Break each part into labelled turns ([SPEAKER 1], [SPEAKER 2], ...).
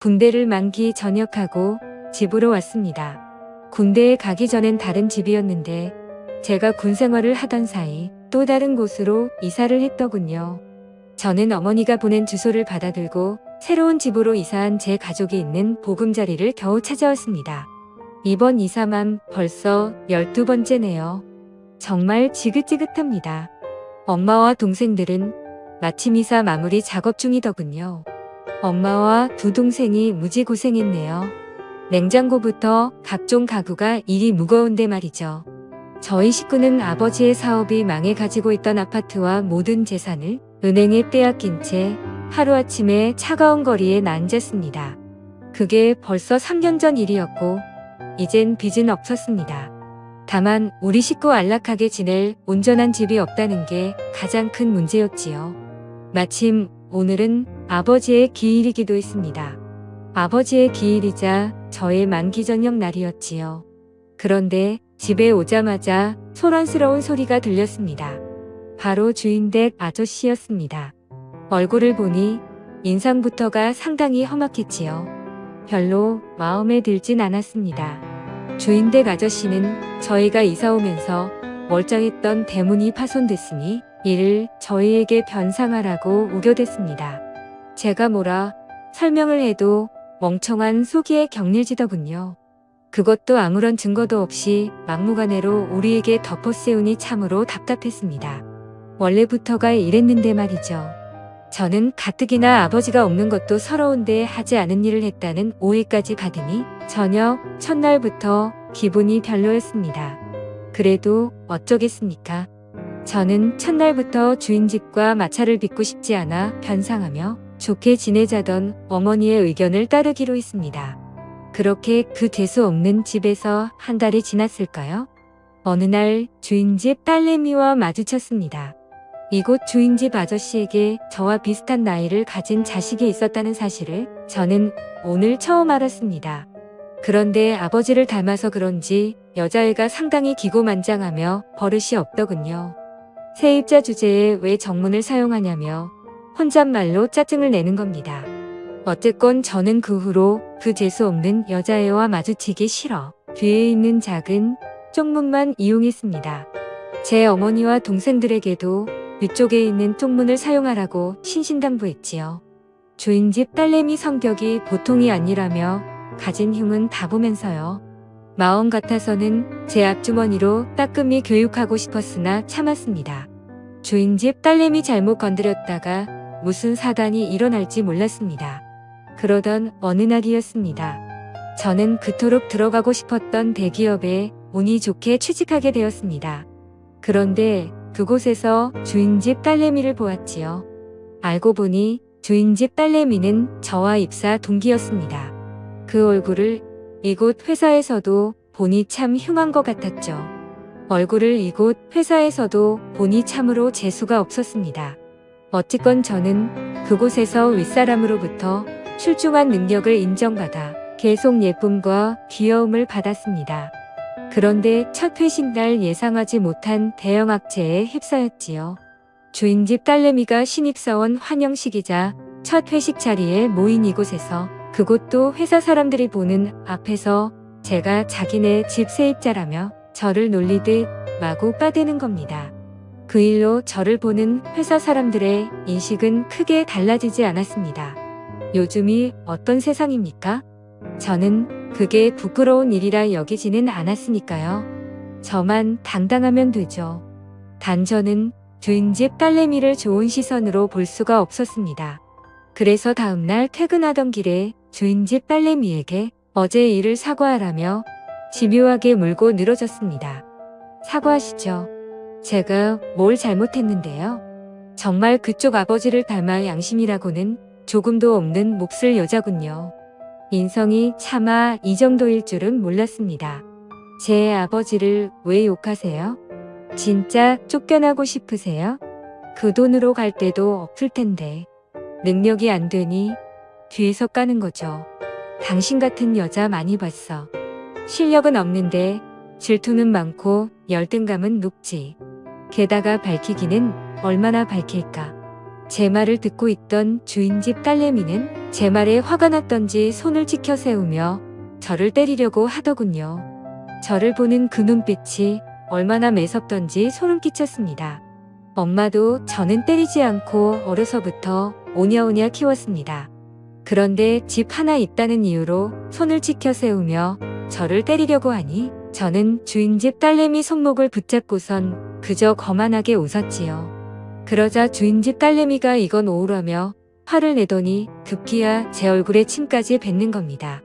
[SPEAKER 1] 군대를 만기 전역하고 집으로 왔습니다. 군대에 가기 전엔 다른 집이었는데 제가 군 생활을 하던 사이 또 다른 곳으로 이사를 했더군요. 저는 어머니가 보낸 주소를 받아들고 새로운 집으로 이사한 제 가족이 있는 보금자리를 겨우 찾아왔습니다. 이번 이사만 벌써 12번째네요. 정말 지긋지긋합니다. 엄마와 동생들은 마침 이사 마무리 작업 중이더군요. 엄마와 두 동생이 무지 고생했네요. 냉장고부터 각종 가구가 일이 무거운데 말이죠. 저희 식구는 아버지의 사업이 망해 가지고 있던 아파트와 모든 재산을 은행에 빼앗긴 채 하루아침에 차가운 거리에 앉았습니다. 그게 벌써 3년 전 일이었고 이젠 빚은 없었습니다. 다만 우리 식구 안락하게 지낼 온전한 집이 없다는 게 가장 큰 문제였지요. 마침 오늘은 아버지의 기일이기도 했습니다. 아버지의 기일이자 저의 만기 전역 날이었지요. 그런데 집에 오자마자 소란스러운 소리가 들렸습니다. 바로 주인댁 아저씨였습니다. 얼굴을 보니 인상부터가 상당히 험악했지요. 별로 마음에 들진 않았습니다. 주인댁 아저씨는 저희가 이사 오면서 멀쩡했던 대문이 파손됐으니 이를 저희에게 변상하라고 우겨댔습니다. 제가 뭐라 설명을 해도 멍청한 속이에 격릴지더군요. 그것도 아무런 증거도 없이 막무가내로 우리에게 덮어씌우니 참으로 답답했습니다. 원래부터가 이랬는데 말이죠. 저는 가뜩이나 아버지가 없는 것도 서러운데 하지 않은 일을 했다는 오해까지 받으니 저녁 첫날부터 기분이 별로였습니다. 그래도 어쩌겠습니까? 저는 첫날부터 주인 집과 마찰을 빚고 싶지 않아 변상하며 좋게 지내자던 어머니의 의견을 따르기로 했습니다. 그렇게 그 재수 없는 집에서 한 달이 지났을까요? 어느 날 주인집 딸내미와 마주쳤습니다. 이곳 주인집 아저씨에게 저와 비슷한 나이를 가진 자식이 있었다는 사실을 저는 오늘 처음 알았습니다. 그런데 아버지를 닮아서 그런지 여자애가 상당히 기고만장하며 버릇이 없더군요. 세입자 주제에 왜 정문을 사용하냐며 혼잣말로 짜증을 내는 겁니다. 어쨌건 저는 그 후로 그 재수 없는 여자애와 마주치기 싫어 뒤에 있는 작은 쪽문만 이용했습니다. 제 어머니와 동생들에게도 뒤쪽에 있는 쪽문을 사용하라고 신신당부했지요. 주인집 딸내미 성격이 보통이 아니라며 가진 흉은 다 보면서요. 마음 같아서는 제 앞주머니로 따끔히 교육하고 싶었으나 참았습니다. 주인집 딸내미 잘못 건드렸다가 무슨 사단이 일어날지 몰랐습니다. 그러던 어느 날이었습니다. 저는 그토록 들어가고 싶었던 대기업에 운이 좋게 취직하게 되었습니다. 그런데 그곳에서 주인집 딸내미를 보았지요. 알고 보니 주인집 딸내미는 저와 입사 동기였습니다. 그 얼굴을 이곳 회사에서도 보니 참 흉한 것 같았죠. 얼굴을 이곳 회사에서도 보니 참으로 재수가 없었습니다. 어찌건 저는 그곳에서 윗사람으로부터 출중한 능력을 인정받아 계속 예쁨과 귀여움을 받았습니다. 그런데 첫 회식 날 예상하지 못한 대형 악재에 휩싸였지요. 주인집 딸내미가 신입사원 환영식이자 첫 회식 자리에 모인 이곳에서 그곳도 회사 사람들이 보는 앞에서 제가 자기네 집 세입자라며 저를 놀리듯 마구 빠대는 겁니다. 그 일로 저를 보는 회사 사람들의 인식은 크게 달라지지 않았습니다. 요즘이 어떤 세상입니까? 저는 그게 부끄러운 일이라 여기지는 않았으니까요. 저만 당당하면 되죠. 단 저는 주인집 딸내미를 좋은 시선으로 볼 수가 없었습니다. 그래서 다음날 퇴근하던 길에 주인집 딸내미에게 어제 일을 사과하라며 집요하게 물고 늘어졌습니다. 사과하시죠. 제가 뭘 잘못했는데요. 정말 그쪽 아버지를 닮아 양심이라고는 조금도 없는 몹쓸 여자군요. 인성이 차마 이 정도일 줄은 몰랐습니다. 제 아버지를 왜 욕하세요? 진짜 쫓겨나고 싶으세요? 그 돈으로 갈 데도 없을 텐데. 능력이 안 되니 뒤에서 까는 거죠. 당신 같은 여자 많이 봤어. 실력은 없는데 질투는 많고 열등감은 높지. 게다가 밝히기는 얼마나 밝힐까. 제 말을 듣고 있던 주인집 딸내미는 제 말에 화가 났던지 손을 치켜 세우며 저를 때리려고 하더군요. 저를 보는 그 눈빛이 얼마나 매섭던지 소름 끼쳤습니다. 엄마도 저는 때리지 않고 어려서부터 오냐오냐 키웠습니다. 그런데 집 하나 있다는 이유로 손을 치켜 세우며 저를 때리려고 하니 저는 주인집 딸내미 손목을 붙잡고선 그저 거만하게 웃었지요. 그러자 주인집 딸내미가 이건 오우라며 화를 내더니 급기야 제 얼굴에 침까지 뱉는 겁니다.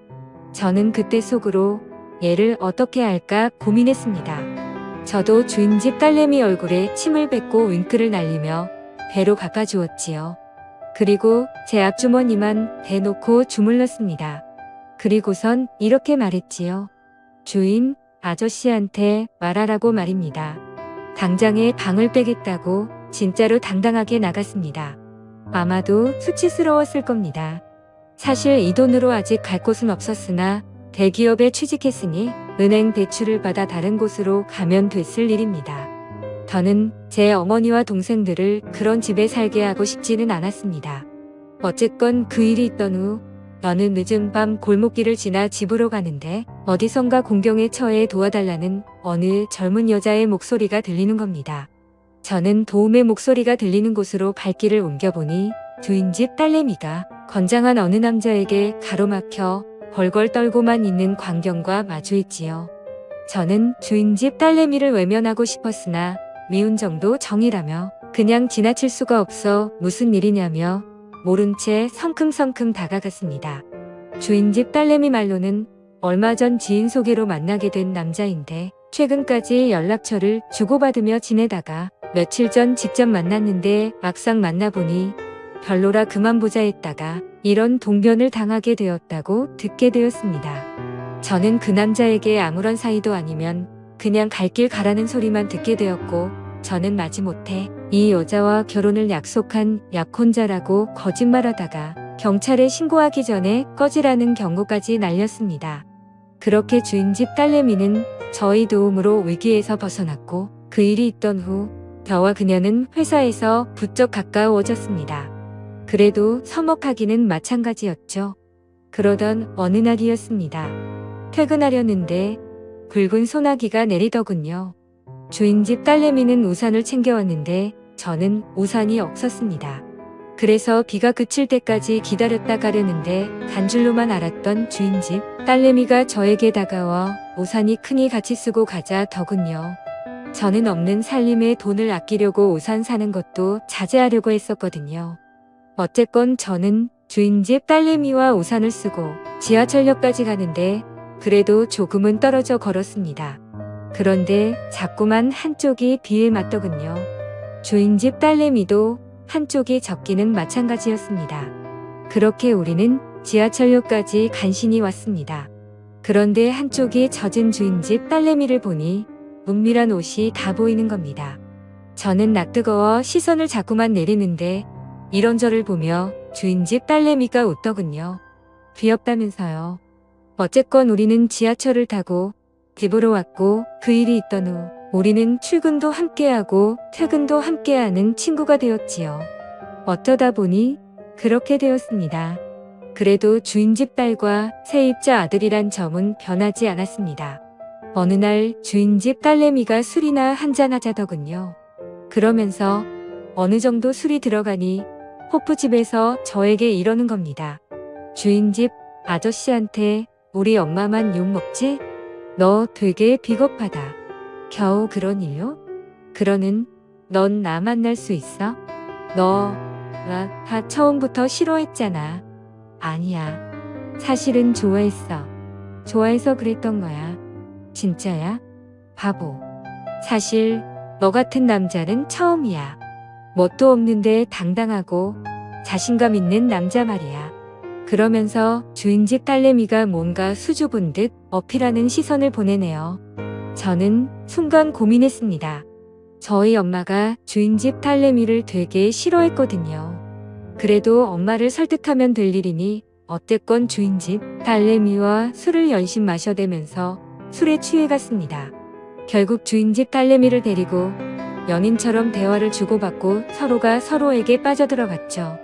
[SPEAKER 1] 저는 그때 속으로 얘를 어떻게 할까 고민했습니다. 저도 주인집 딸내미 얼굴에 침을 뱉고 윙크를 날리며 배로 갚아주었지요. 그리고 제 앞주머니만 대놓고 주물렀습니다. 그리고선 이렇게 말했지요. 주인, 아저씨한테 말하라고 말입니다. 당장에 방을 빼겠다고 진짜로 당당하게 나갔습니다. 아마도 수치스러웠을 겁니다. 사실 이 돈으로 아직 갈 곳은 없었으나 대기업에 취직했으니 은행 대출을 받아 다른 곳으로 가면 됐을 일입니다. 저는 제 어머니와 동생들을 그런 집에 살게 하고 싶지는 않았습니다. 어쨌건 그 일이 있던 후 어느 늦은 밤 골목길을 지나 집으로 가는데 어디선가 공경에 처해 도와달라는 어느 젊은 여자의 목소리가 들리는 겁니다. 저는 도움의 목소리가 들리는 곳으로 발길을 옮겨보니 주인집 딸내미가 건장한 어느 남자에게 가로막혀 벌벌 떨고만 있는 광경과 마주했지요. 저는 주인집 딸내미를 외면하고 싶었으나 미운 정도 정이라며 그냥 지나칠 수가 없어 무슨 일이냐며 모른 채 성큼성큼 다가갔습니다. 주인집 딸내미 말로는 얼마 전 지인 소개로 만나게 된 남자인데 최근까지 연락처를 주고받으며 지내다가 며칠 전 직접 만났는데 막상 만나보니 별로라 그만 보자 했다가 이런 동변을 당하게 되었다고 듣게 되었습니다. 저는 그 남자에게 아무런 사이도 아니면 그냥 갈 길 가라는 소리만 듣게 되었고 저는 마지못해 이 여자와 결혼을 약속한 약혼자라고 거짓말하다가 경찰에 신고하기 전에 꺼지라는 경고까지 날렸습니다. 그렇게 주인집 딸내미는 저희 도움으로 위기에서 벗어났고 그 일이 있던 후 저와 그녀는 회사에서 부쩍 가까워졌습니다. 그래도 서먹하기는 마찬가지였죠. 그러던 어느 날이었습니다. 퇴근하려는데 붉은 소나기가 내리더군요. 주인집 딸내미는 우산을 챙겨왔는데 저는 우산이 없었습니다. 그래서 비가 그칠 때까지 기다렸다 가려는데 간 줄로만 알았던 주인집 딸내미가 저에게 다가와 우산이 크니 같이 쓰고 가자더군요. 저는 없는 살림에 돈을 아끼려고 우산 사는 것도 자제하려고 했었거든요. 어쨌건 저는 주인집 딸내미와 우산을 쓰고 지하철역까지 가는데 그래도 조금은 떨어져 걸었습니다. 그런데 자꾸만 한쪽이 비에 맞더군요. 주인집 딸내미도 한쪽이 젖기는 마찬가지였습니다. 그렇게 우리는 지하철역까지 간신히 왔습니다. 그런데 한쪽이 젖은 주인집 딸내미를 보니 은밀한 옷이 다 보이는 겁니다. 저는 낯뜨거워 시선을 자꾸만 내리는데 이런 저를 보며 주인집 딸내미가 웃더군요. 귀엽다면서요. 어쨌건 우리는 지하철을 타고 집으로 왔고 그 일이 있던 후 우리는 출근도 함께하고 퇴근도 함께하는 친구가 되었지요. 어쩌다 보니 그렇게 되었습니다. 그래도 주인집 딸과 세입자 아들이란 점은 변하지 않았습니다. 어느 날 주인집 딸내미가 술이나 한잔하자더군요. 그러면서 어느 정도 술이 들어가니 호프집에서 저에게 이러는 겁니다. 주인집 아저씨한테 우리 엄마만 욕먹지? 너 되게 비겁하다. 겨우 그런 일요? 그러는 넌 나 만날 수 있어? 나 처음부터 싫어했잖아. 아니야. 사실은 좋아했어. 좋아해서 그랬던 거야. 진짜야? 바보. 사실 너 같은 남자는 처음이야. 뭣도 없는데 당당하고 자신감 있는 남자 말이야. 그러면서 주인집 딸내미가 뭔가 수줍은 듯 어필하는 시선을 보내네요. 저는 순간 고민했습니다. 저희 엄마가 주인집 딸내미를 되게 싫어했거든요. 그래도 엄마를 설득하면 될 일이니 어쨌건 주인집 딸내미와 술을 연신 마셔대면서 술에 취해갔습니다. 결국 주인집 딸내미를 데리고 연인처럼 대화를 주고받고 서로가 서로에게 빠져들어갔죠.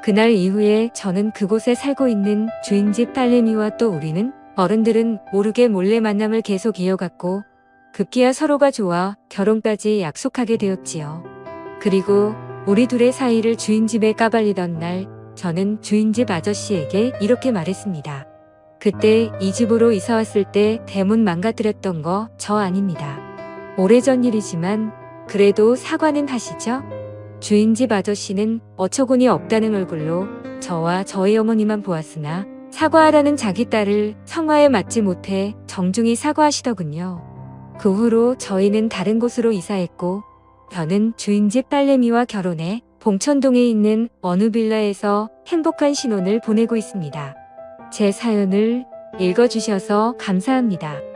[SPEAKER 1] 그날 이후에 저는 그곳에 살고 있는 주인집 딸내미와 또 우리는 어른들은 모르게 몰래 만남을 계속 이어갔고 급기야 서로가 좋아 결혼까지 약속하게 되었지요. 그리고 우리 둘의 사이를 주인집에 까발리던 날 저는 주인집 아저씨에게 이렇게 말했습니다. 그때 이 집으로 이사 왔을 때 대문 망가뜨렸던 거 저 아닙니다. 오래전 일이지만 그래도 사과는 하시죠? 주인집 아저씨는 어처구니 없다는 얼굴로 저와 저희 어머니만 보았으나 사과하라는 자기 딸을 성화에 맞지 못해 정중히 사과하시더군요. 그 후로 저희는 다른 곳으로 이사했고 저는 주인집 딸내미와 결혼해 봉천동에 있는 어느 빌라에서 행복한 신혼을 보내고 있습니다. 제 사연을 읽어주셔서 감사합니다.